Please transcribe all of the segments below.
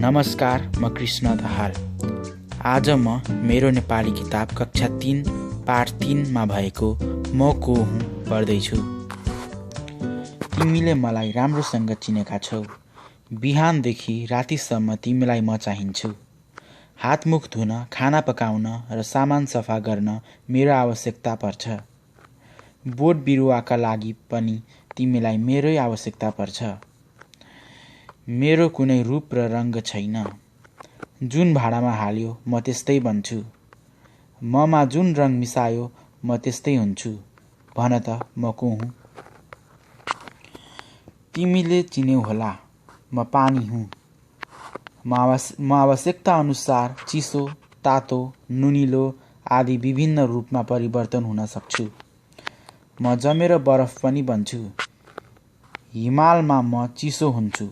नमस्कार, म कृष्ण दाहाल। आज म मेरो नेपाली किताब कक्षा 3 पाठ 3 मा भएको म को हुँ पढ्दैछु। तिमीले मलाई राम्रोसँग चिनेका छौ। बिहानदेखि रातिसम्म तिमीलाई म चाहिन्छु। हातमुख धुन, खाना पकाउन र सामान सफा गर्न मेरो आवश्यकता पर्छ। बोट बिरुवाका लागि पनि तिमीलाई मेरै आवश्यकता पर्छ। मेरो कुनै रूप र रङ्ग छैन। जुन भाँडामा हाल्यो म त्यस्तै बन्छु। ममा जुन रङ मिसायो म त्यस्तै हुन्छु। भन त म को हुँ? तिमीले चिन्यौ होला, म पानी हुँ। म आवश्यकता अनुसार चिसो, तातो, नुनिलो आदि विभिन्न रूपमा परिवर्तन हुन सक्छु। म जमेर बरफ पनि बन्छु। हिमालमा म चिसो हुन्छु।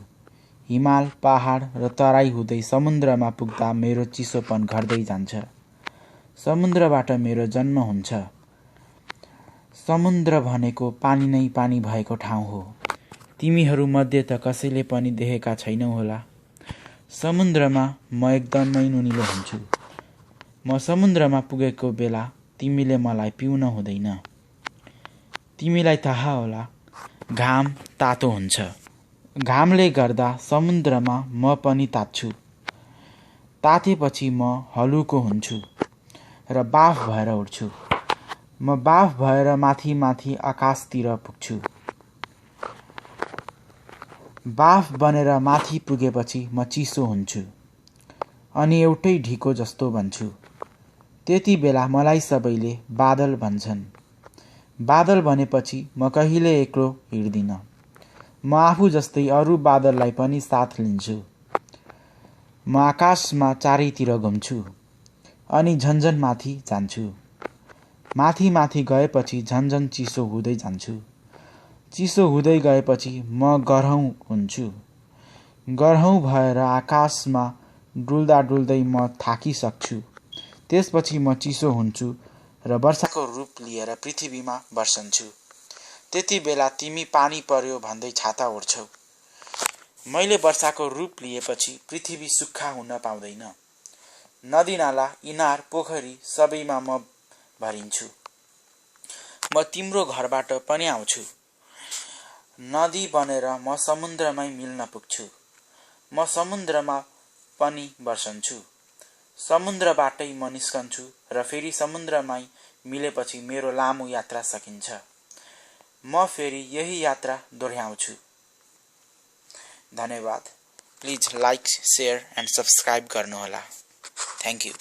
हिमाल, पहाड र तराई हुँदै समुद्रमा पुग्दा मेरो चिसोपन घट्दै जान्छ। समुद्रबाट मेरो जन्म हुन्छ। समुद्र भनेको पानी नै पानी भएको ठाउँ हो। तिमीहरू मध्ये त कसैले पनि देखेका छैनौ होला। समुद्रमा म एकदमै नुनिलो हुन्छु। म समुद्रमा पुगेको बेला तिमीले मलाई पिउन हुँदैन। तिमीलाई थाहा होला, घाम तातो हुन्छ। घामले गर्दा समुद्रमा म पनि तात्छु। तातेपछि म हलुको हुन्छु र बाफ भएर उड्छु। म बाफ भएर माथि माथि आकाशतिर पुग्छु। बाफ बनेर माथि पुगेपछि म चिसो हुन्छु अनि एउटै ढिको जस्तो बन्छु। त्यति बेला मलाई सबैले बादल भन्छन्। बादल भनेपछि म कहिले एक्लो हिँड्दिन। म आफू जस्तै अरू बादललाई पनि साथ लिन्छु। म आकाशमा चारैतिर घुम्छु अनि झन्झन माथि जान्छु। माथि माथि गएपछि झन्झन चिसो हुँदै जान्छु। चिसो हुँदै गएपछि म गह्रौँ हुन्छु। गह्रौँ भएर आकाशमा डुल्दा डुल्दै म थाकिसक्छु। त्यसपछि म चिसो हुन्छु र वर्षाको रूप लिएर पृथ्वीमा बर्सन्छु। त्यति बेला तिमी पानी पर्यो भन्दै छाता ओढ्छौ। मैले वर्षाको रूप लिएपछि पृथ्वी सुक्खा हुन पाउँदैन। नदीनाला, इनार, पोखरी सबैमा म भरिन्छु। म तिम्रो घरबाट पनि आउँछु। नदी बनेर म समुद्रमै मिल्न पुग्छु। म समुद्रमा पनि बर्सन्छु। समुद्रबाटै म निस्कन्छु र फेरि समुद्रमै मिलेपछि मेरो लामो यात्रा सकिन्छ। म फेरि यही यात्रा दोहोऱ्याउँछु। धन्यवाद। Please like, share and subscribe गर्नुहोला। Thank you.